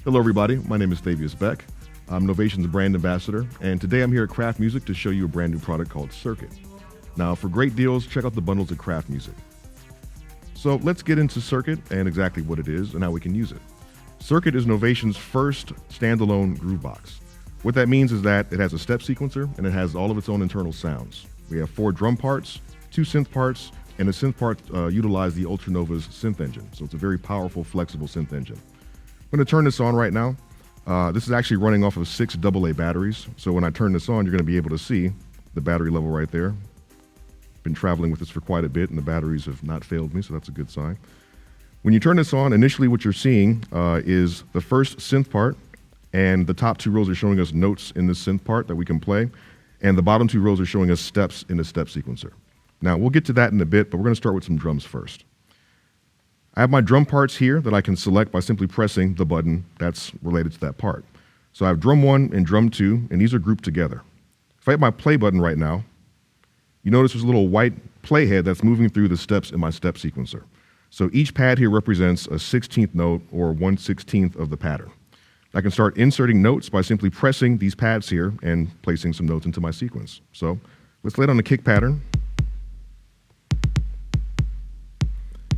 Hello everybody, my name is Thavius Beck. I'm Novation's brand ambassador, and today I'm here at Craft Music to show you a brand new product called Circuit. Now for great deals, check out the bundles at Craft Music. So let's get into Circuit and exactly what it is and how we can use it. Circuit is Novation's first standalone Groovebox. What that means is that it has a step sequencer and it has all of its own internal sounds. We have 4 drum parts, 2 synth parts, and the synth parts utilize the Ultranova's synth engine. So it's a very powerful, flexible synth engine. I'm going to turn this on right now. This is actually running off of 6 AA batteries. So when I turn this on, you're going to be able to see the battery level right there. Been traveling with this for quite a bit and the batteries have not failed me, so that's a good sign. When you turn this on, initially what you're seeing is the first synth part, and the top 2 rows are showing us notes in this synth part that we can play, and the bottom 2 rows are showing us steps in the step sequencer. Now we'll get to that in a bit, but we're going to start with some drums first. I have my drum parts here that I can select by simply pressing the button that's related to that part. So I have drum 1 and drum 2, and these are grouped together. If I hit my play button right now, you notice there's a little white playhead that's moving through the steps in my step sequencer. So each pad here represents a 16th note or 1/16th of the pattern. I can start inserting notes by simply pressing these pads here and placing some notes into my sequence. So let's lay down the kick pattern.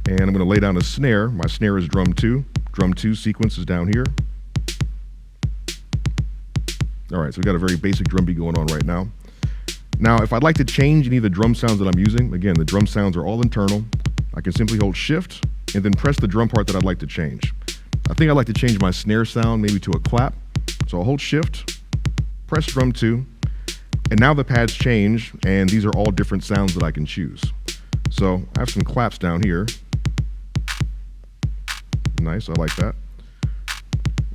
And I'm going to lay down a snare. My snare is drum 2. Drum 2 sequence is down here. All right, so we've got a very basic drum beat going on right now. Now, if I'd like to change any of the drum sounds that I'm using, again, the drum sounds are all internal. I can simply hold Shift and then press the drum part that I'd like to change. I think I'd like to change my snare sound maybe to a clap. So I'll hold Shift, press drum 2, and now the pads change, and these are all different sounds that I can choose. So I have some claps down here. Nice, I like that.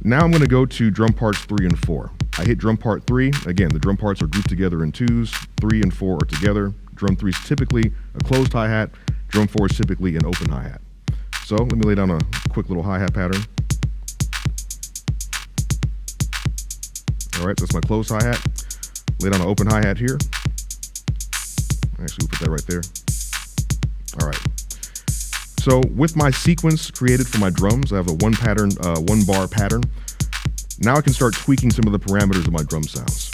Now I'm going to go to drum parts 3 and 4. I hit drum part 3. Again, the drum parts are grouped together in 2s. 3 and 4 are together. Drum 3 is typically a closed hi-hat. Drum 4 is typically an open hi-hat. So let me lay down a quick little hi-hat pattern. All right, that's my closed hi-hat. Lay down an open hi-hat here. Actually, we'll put that right there. All right. So with my sequence created for my drums, I have a 1 bar pattern. Now I can start tweaking some of the parameters of my drum sounds.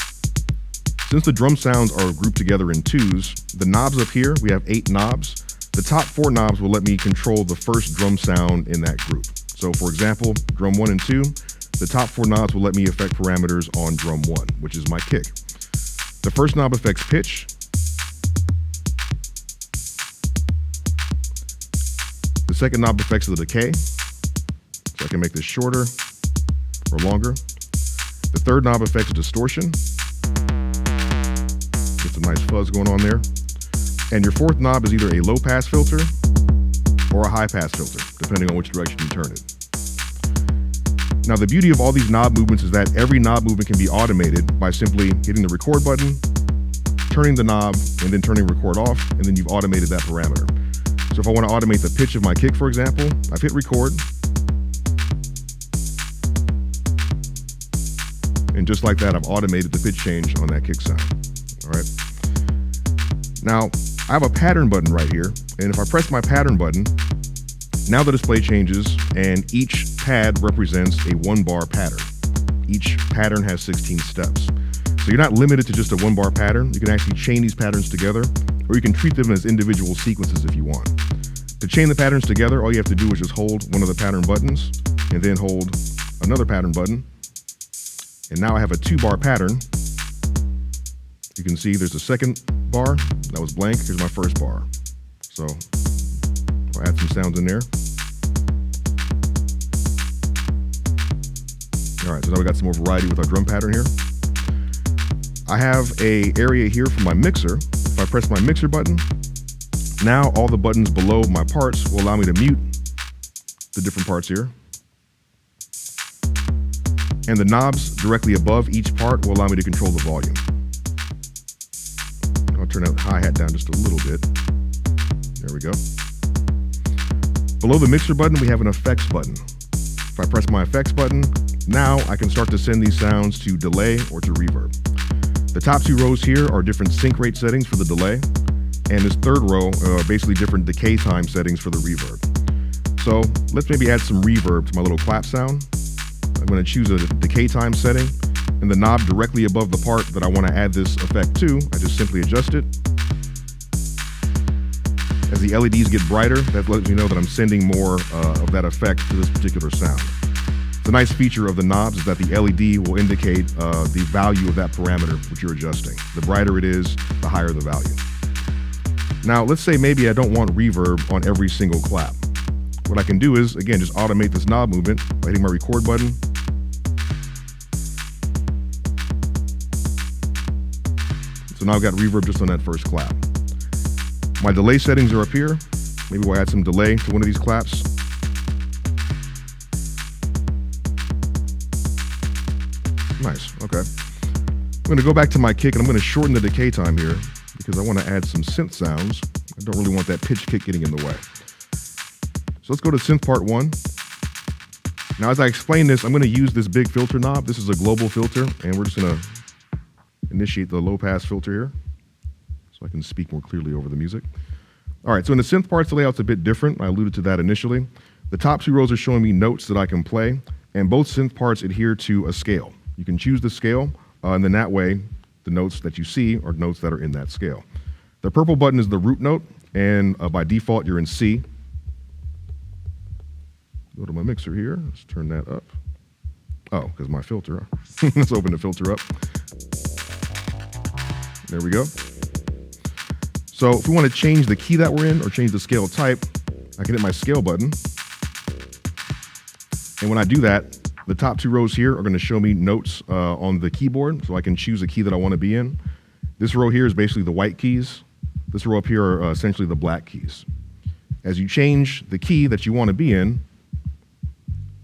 Since the drum sounds are grouped together in 2s, the knobs up here, we have 8 knobs. The top 4 knobs will let me control the first drum sound in that group. So for example, drum 1 and 2, the top 4 knobs will let me affect parameters on drum 1, which is my kick. The first knob affects pitch. The second knob affects the decay, so I can make this shorter or longer. The third knob affects distortion. Get some nice fuzz going on there. And your 4th knob is either a low pass filter or a high pass filter, depending on which direction you turn it. Now the beauty of all these knob movements is that every knob movement can be automated by simply hitting the record button, turning the knob, and then turning record off, and then you've automated that parameter. So if I want to automate the pitch of my kick, for example, I've hit record. And just like that, I've automated the pitch change on that kick sound. All right. Now, I have a pattern button right here. And if I press my pattern button, now the display changes and each pad represents a 1 bar pattern. Each pattern has 16 steps. So you're not limited to just a 1 bar pattern. You can actually chain these patterns together, or you can treat them as individual sequences if you want. To chain the patterns together, all you have to do is just hold one of the pattern buttons and then hold another pattern button. And now I have a 2 bar pattern. You can see there's a second bar that was blank. Here's my first bar. So I'll add some sounds in there. All right, so now we got some more variety with our drum pattern here. I have an area here for my mixer. If I press my mixer button, now all the buttons below my parts will allow me to mute the different parts here. And the knobs directly above each part will allow me to control the volume. I'll turn that hi-hat down just a little bit. There we go. Below the mixer button, we have an effects button. If I press my effects button, now I can start to send these sounds to delay or to reverb. The top 2 rows here are different sync rate settings for the delay, and this 3rd row are basically different decay time settings for the reverb. So let's maybe add some reverb to my little clap sound. I'm going to choose a decay time setting, and the knob directly above the part that I want to add this effect to, I just simply adjust it. As the LEDs get brighter, that lets me know that I'm sending more of that effect to this particular sound. The nice feature of the knobs is that the LED will indicate the value of that parameter which you're adjusting. The brighter it is, the higher the value. Now, let's say maybe I don't want reverb on every single clap. What I can do is, again, just automate this knob movement by hitting my record button. So now I've got reverb just on that first clap. My delay settings are up here. Maybe we'll add some delay to one of these claps. Nice, okay. I'm gonna go back to my kick and I'm gonna shorten the decay time here because I wanna add some synth sounds. I don't really want that pitch kick getting in the way. So let's go to synth part 1. Now as I explain this, I'm gonna use this big filter knob. This is a global filter, and we're just gonna initiate the low pass filter here so I can speak more clearly over the music. All right, so in the synth parts, the layout's a bit different. I alluded to that initially. The top 2 rows are showing me notes that I can play, and both synth parts adhere to a scale. You can choose the scale, and then that way, the notes that you see are notes that are in that scale. The purple button is the root note, and by default, you're in C. Go to my mixer here, let's turn that up. Oh, because my filter. Let's open the filter up. There we go. So if we want to change the key that we're in or change the scale type, I can hit my scale button. And when I do that, the top 2 rows here are going to show me notes on the keyboard, so I can choose a key that I want to be in. This row here is basically the white keys. This row up here are essentially the black keys. As you change the key that you want to be in,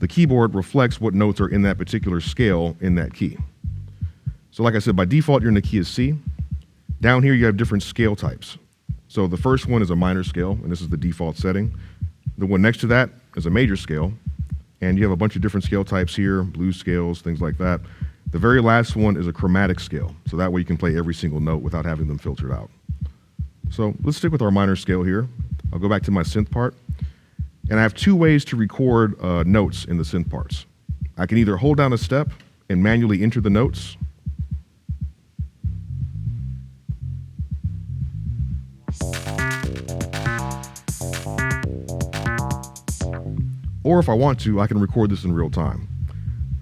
the keyboard reflects what notes are in that particular scale in that key. So like I said, by default, you're in the key of C. Down here, you have different scale types. So the first one is a minor scale, and this is the default setting. The one next to that is a major scale, and you have a bunch of different scale types here, blues scales, things like that. The very last one is a chromatic scale, so that way you can play every single note without having them filtered out. So let's stick with our minor scale here. I'll go back to my synth part, and I have 2 ways to record notes in the synth parts. I can either hold down a step and manually enter the notes, or if I want to, I can record this in real time.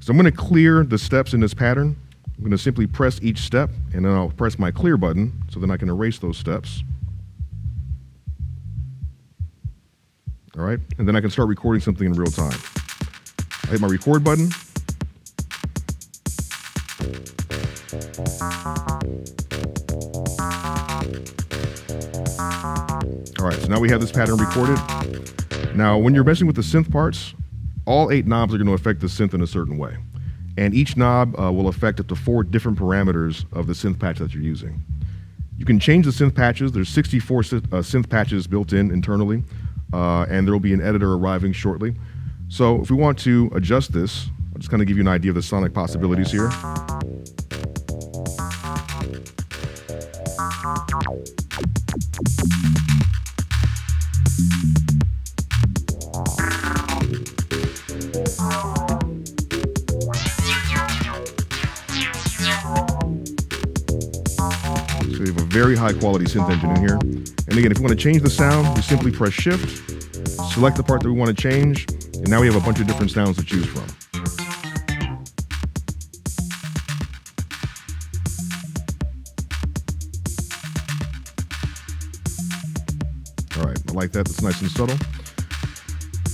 So I'm going to clear the steps in this pattern. I'm going to simply press each step, and then I'll press my clear button, so then I can erase those steps. All right, and then I can start recording something in real time. I hit my record button. All right, so now we have this pattern recorded. Now, when you're messing with the synth parts, all 8 knobs are going to affect the synth in a certain way. And each knob will affect up to 4 different parameters of the synth patch that you're using. You can change the synth patches. There's 64 synth patches built in internally, and there will be an editor arriving shortly. So if we want to adjust this, I'll just kind of give you an idea of the sonic possibilities here. So we have a very high quality synth engine in here. And again, if you want to change the sound, we simply press Shift, select the part that we want to change, and now we have a bunch of different sounds to choose from. All right, I like that. That's nice and subtle.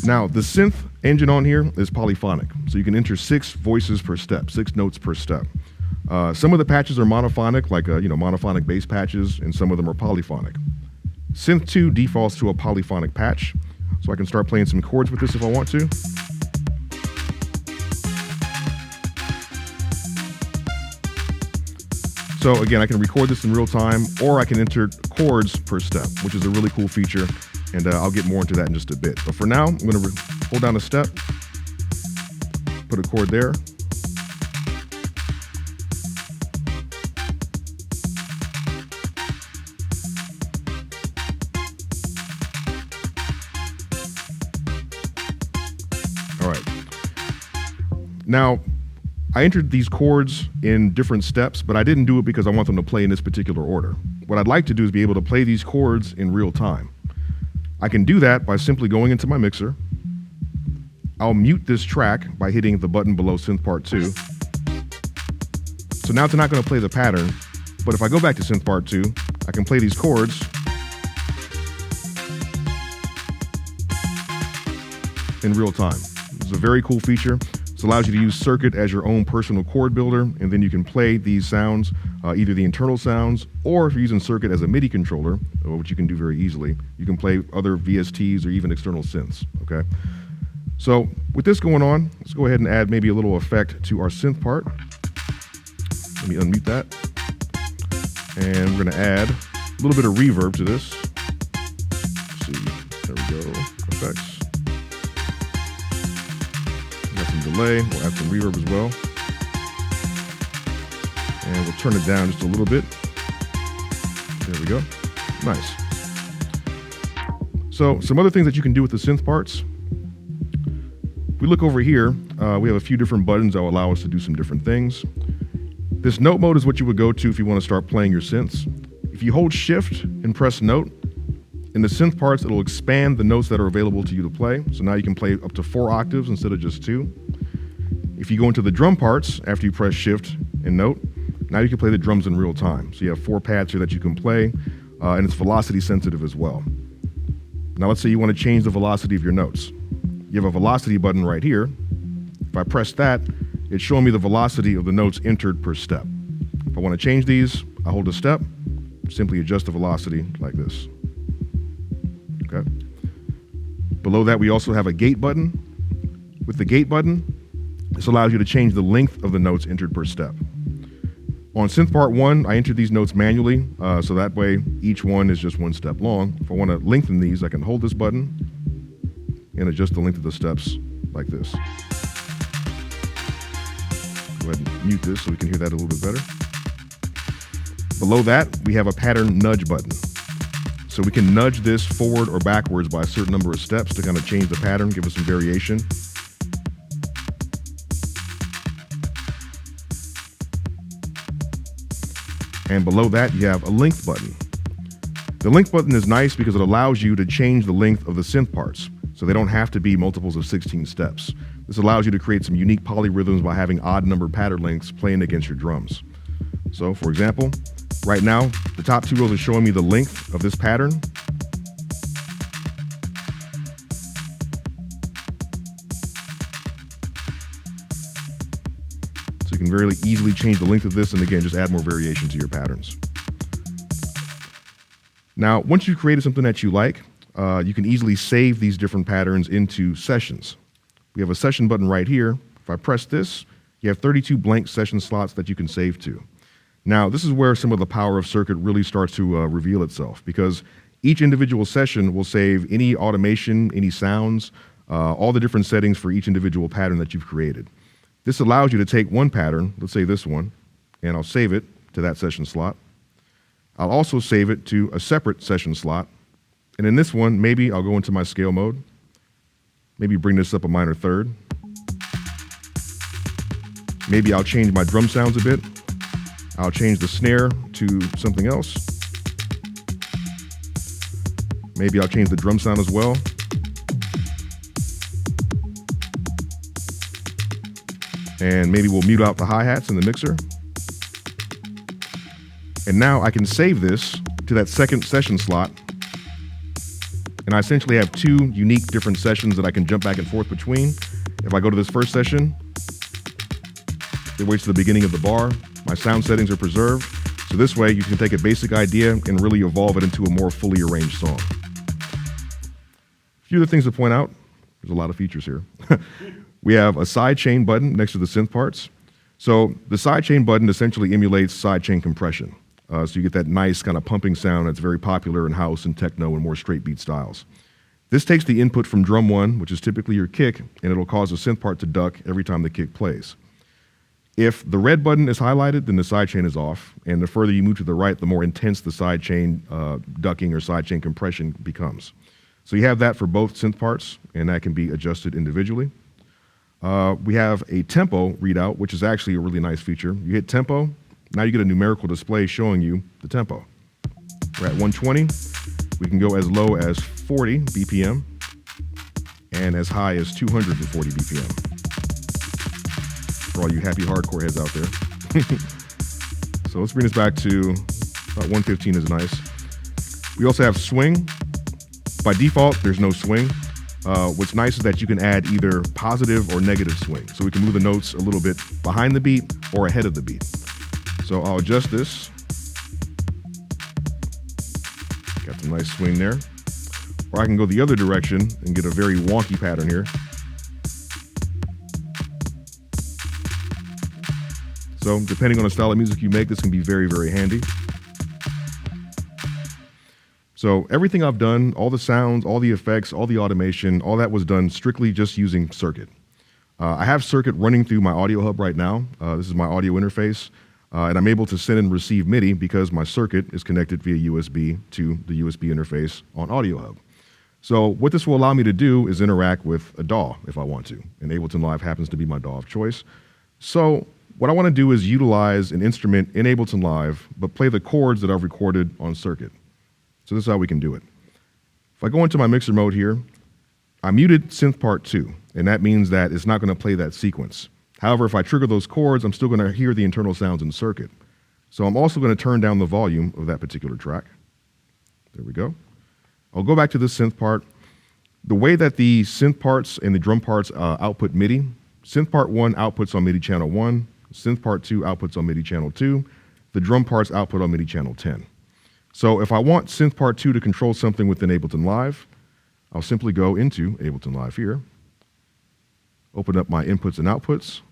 Now, the synth engine on here is polyphonic, so you can enter 6 voices per step, 6 notes per step. Some of the patches are monophonic, like monophonic bass patches, and some of them are polyphonic. Synth 2 defaults to a polyphonic patch, so I can start playing some chords with this if I want to. So again, I can record this in real time, or I can enter chords per step, which is a really cool feature, and I'll get more into that in just a bit. But for now, I'm going to hold down a step, put a chord there. Now, I entered these chords in different steps, but I didn't do it because I want them to play in this particular order. What I'd like to do is be able to play these chords in real time. I can do that by simply going into my mixer. I'll mute this track by hitting the button below Synth Part 2. So now it's not going to play the pattern, but if I go back to Synth Part 2, I can play these chords in real time. This is a very cool feature. This allows you to use Circuit as your own personal chord builder, and then you can play these sounds, either the internal sounds, or if you're using Circuit as a MIDI controller, which you can do very easily, you can play other VSTs or even external synths, okay? So with this going on, let's go ahead and add maybe a little effect to our synth part. Let me unmute that. And we're gonna add a little bit of reverb to this. Let's see, there we go, effects. Delay, we'll add some reverb as well. And we'll turn it down just a little bit. There we go. Nice. So some other things that you can do with the synth parts. If we look over here, we have a few different buttons that will allow us to do some different things. This note mode is what you would go to if you want to start playing your synths. If you hold shift and press note, in the synth parts, it'll expand the notes that are available to you to play. So now you can play up to 4 octaves instead of just 2. If you go into the drum parts, after you press shift and note, now you can play the drums in real time. So you have 4 pads here that you can play, and it's velocity sensitive as well. Now let's say you want to change the velocity of your notes. You have a velocity button right here. If I press that, it's showing me the velocity of the notes entered per step. If I want to change these, I hold a step, simply adjust the velocity like this. Okay. Below that, we also have a gate button. With the gate button, this allows you to change the length of the notes entered per step. On Synth Part 1, I entered these notes manually, so that way each one is just 1 step long. If I want to lengthen these, I can hold this button and adjust the length of the steps like this. Go ahead and mute this so we can hear that a little bit better. Below that, we have a pattern nudge button. So we can nudge this forward or backwards by a certain number of steps to kind of change the pattern, give us some variation. And below that, you have a length button. The length button is nice because it allows you to change the length of the synth parts, so they don't have to be multiples of 16 steps. This allows you to create some unique polyrhythms by having odd number pattern lengths playing against your drums. So for example, right now, the top 2 rows are showing me the length of this pattern. So you can very easily change the length of this and again, just add more variation to your patterns. Now, once you've created something that you like, you can easily save these different patterns into sessions. We have a session button right here. If I press this, you have 32 blank session slots that you can save to. Now, this is where some of the power of Circuit really starts to reveal itself, because each individual session will save any automation, any sounds, all the different settings for each individual pattern that you've created. This allows you to take one pattern, let's say this one, and I'll save it to that session slot. I'll also save it to a separate session slot. And in this one, maybe I'll go into my scale mode, maybe bring this up a minor third. Maybe I'll change my drum sounds a bit. I'll change the snare to something else. Maybe I'll change the drum sound as well. And maybe we'll mute out the hi-hats in the mixer. And now I can save this to that second session slot. And I essentially have 2 unique different sessions that I can jump back and forth between. If I go to this first session, it waits to the beginning of the bar. My sound settings are preserved. So this way you can take a basic idea and really evolve it into a more fully arranged song. A few other things to point out. There's a lot of features here. We have a sidechain button next to the synth parts. So the sidechain button essentially emulates sidechain compression. So you get that nice kind of pumping sound that's very popular in house and techno and more straight beat styles. This takes the input from drum 1, which is typically your kick, and it'll cause the synth part to duck every time the kick plays. If the red button is highlighted, then the sidechain is off, and the further you move to the right, the more intense the sidechain ducking or sidechain compression becomes. So you have that for both synth parts, and that can be adjusted individually. We have a tempo readout, which is actually a really nice feature. You hit tempo, now you get a numerical display showing you the tempo. We're at 120. We can go as low as 40 BPM and as high as 240 BPM. For all you happy hardcore heads out there. So let's bring this back to about 115 is nice. We also have swing. By default, there's no swing. What's nice is that you can add either positive or negative swing. So we can move the notes a little bit behind the beat or ahead of the beat. So I'll adjust this. Got some nice swing there. Or I can go the other direction and get a very wonky pattern here. So depending on the style of music you make, this can be very, very handy. So everything I've done, all the sounds, all the effects, all the automation, all that was done strictly just using Circuit. I have Circuit running through my audio hub right now. This is my audio interface. And I'm able to send and receive MIDI because my circuit is connected via USB to the USB interface on Audio Hub. So what this will allow me to do is interact with a DAW if I want to. And Ableton Live happens to be my DAW of choice. So what I want to do is utilize an instrument in Ableton Live, but play the chords that I've recorded on Circuit. So this is how we can do it. If I go into my mixer mode here, I muted synth part 2, and that means that it's not going to play that sequence. However, if I trigger those chords, I'm still going to hear the internal sounds in the circuit. So I'm also going to turn down the volume of that particular track. There we go. I'll go back to the synth part. The way that the synth parts and the drum parts output MIDI, synth part 1 outputs on MIDI channel 1, synth part 2 outputs on MIDI channel 2, the drum parts output on MIDI channel 10. So if I want synth part 2 to control something within Ableton Live, I'll simply go into Ableton Live here, open up my inputs and outputs,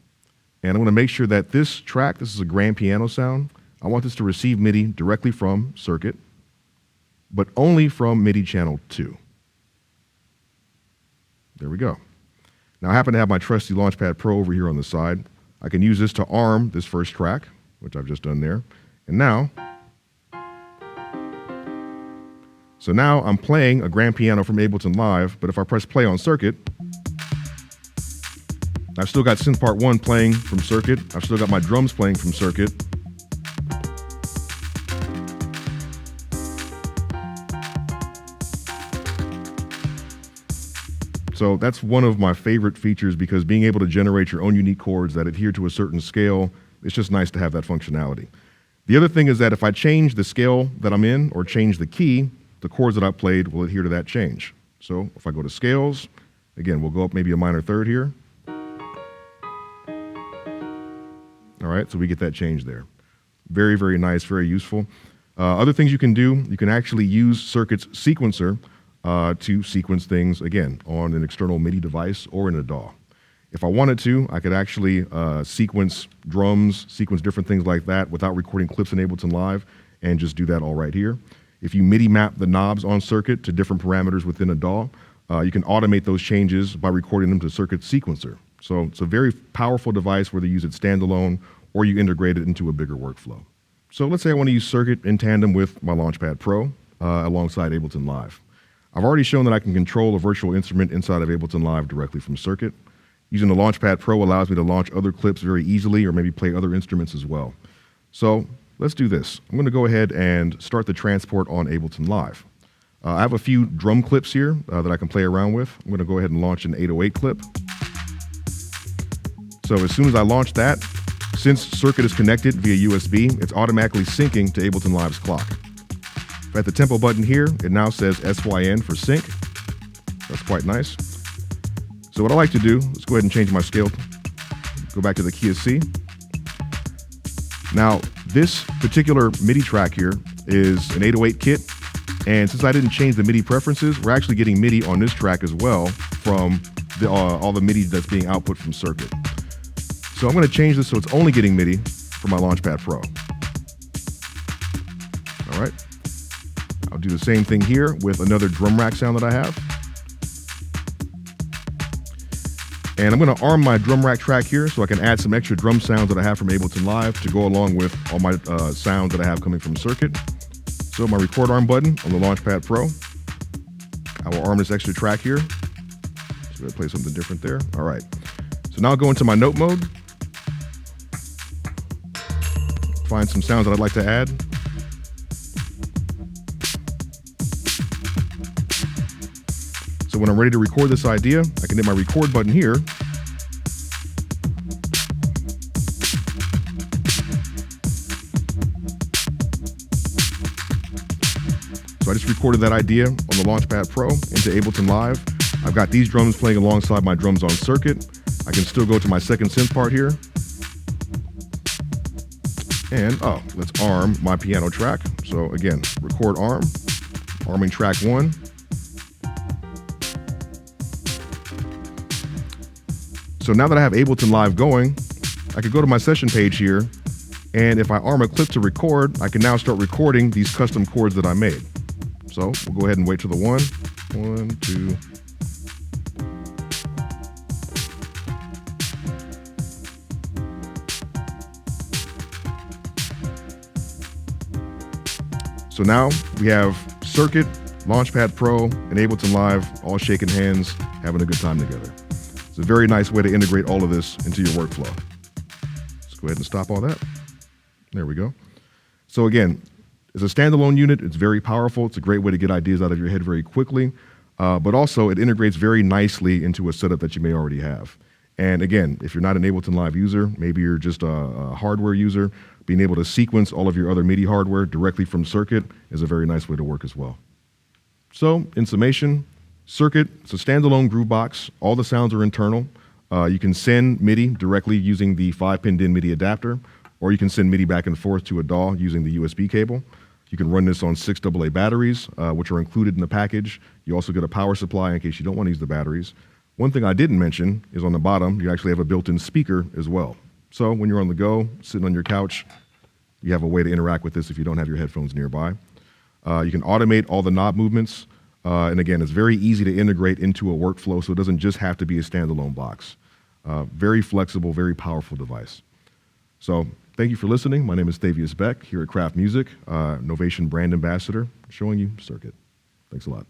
and I'm going to make sure that this track, this is a grand piano sound, I want this to receive MIDI directly from Circuit, but only from MIDI channel 2. There we go. Now I happen to have my trusty Launchpad Pro over here on the side. I can use this to arm this first track, which I've just done there. And now, so now I'm playing a grand piano from Ableton Live, but if I press play on Circuit, I've still got synth part 1 playing from Circuit. I've still got my drums playing from Circuit. So that's one of my favorite features because being able to generate your own unique chords that adhere to a certain scale, it's just nice to have that functionality. The other thing is that if I change the scale that I'm in or change the key, the chords that I played will adhere to that change. So if I go to scales, again, we'll go up maybe a minor third here. All right, so we get that change there. Very, very nice, very useful. Other things you can do, you can actually use Circuit's sequencer to sequence things, again, on an external MIDI device or in a DAW. If I wanted to, I could actually sequence drums, sequence different things like that without recording clips in Ableton Live and just do that all right here. If you MIDI map the knobs on Circuit to different parameters within a DAW, you can automate those changes by recording them to Circuit sequencer. So it's a very powerful device whether you use it standalone or you integrate it into a bigger workflow. So let's say I want to use Circuit in tandem with my Launchpad Pro alongside Ableton Live. I've already shown that I can control a virtual instrument inside of Ableton Live directly from Circuit. Using the Launchpad Pro allows me to launch other clips very easily or maybe play other instruments as well. So let's do this. I'm going to go ahead and start the transport on Ableton Live. I have a few drum clips here that I can play around with. I'm going to go ahead and launch an 808 clip. So as soon as I launch that, since Circuit is connected via USB, it's automatically syncing to Ableton Live's clock. If I hit the tempo button here, it now says SYN for sync. That's quite nice. So what I like to do, let's go ahead and change my scale. Go back to the key of C. Now, this particular MIDI track here is an 808 kit. And since I didn't change the MIDI preferences, we're actually getting MIDI on this track as well from all the MIDI that's being output from Circuit. So I'm going to change this so it's only getting MIDI for my Launchpad Pro. All right. I'll do the same thing here with another drum rack sound that I have. And I'm going to arm my drum rack track here so I can add some extra drum sounds that I have from Ableton Live to go along with all my sounds that I have coming from Circuit. So my record arm button on the Launchpad Pro. I will arm this extra track here. So I'm going to play something different there. All right. So So now I'll go into my note mode, find some sounds that I'd like to add. So when I'm ready to record this idea, I can hit my record button here. So I just recorded that idea on the Launchpad Pro into Ableton Live. I've got these drums playing alongside my drums on Circuit. I can still go to my second synth part here. And, let's arm my piano track. So again, record arm, arming track 1. So now that I have Ableton Live going, I could go to my session page here, and if I arm a clip to record, I can now start recording these custom chords that I made. So we'll go ahead and wait till the 1, 2. So now we have Circuit, Launchpad Pro, and Ableton Live all shaking hands, having a good time together. It's a very nice way to integrate all of this into your workflow. Let's go ahead and stop all that. There we go. So again, as a standalone unit, it's very powerful. It's a great way to get ideas out of your head very quickly, but also it integrates very nicely into a setup that you may already have. And again, if you're not an Ableton Live user, maybe you're just a hardware user, being able to sequence all of your other MIDI hardware directly from Circuit is a very nice way to work as well. So in summation, Circuit, it's a standalone Groovebox. All the sounds are internal. You can send MIDI directly using the 5-pin DIN MIDI adapter, or you can send MIDI back and forth to a DAW using the USB cable. You can run this on 6 AA batteries, which are included in the package. You also get a power supply in case you don't want to use the batteries. One thing I didn't mention is on the bottom, you actually have a built-in speaker as well. So when you're on the go, sitting on your couch, you have a way to interact with this if you don't have your headphones nearby. You can automate all the knob movements. And again, it's very easy to integrate into a workflow, so it doesn't just have to be a standalone box. Very flexible, very powerful device. So thank you for listening. My name is Thavius Beck here at Craft Music, Novation brand ambassador, showing you Circuit. Thanks a lot.